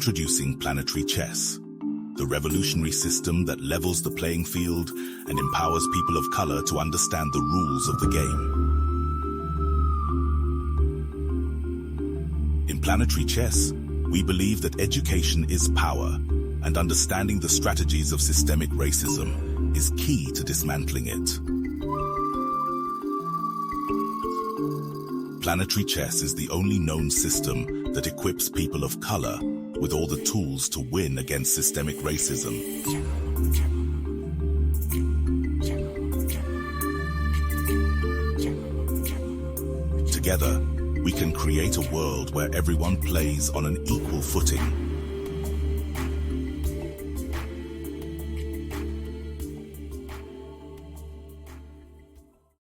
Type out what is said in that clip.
Introducing Planetary Chess, the revolutionary system that levels the playing field and empowers people of color to understand the rules of the game. In Planetary Chess, we believe that education is power, and understanding the strategies of systemic racism is key to dismantling it. Planetary Chess is the only known system that equips people of color with all the tools to win against systemic racism. Together, we can create a world where everyone plays on an equal footing,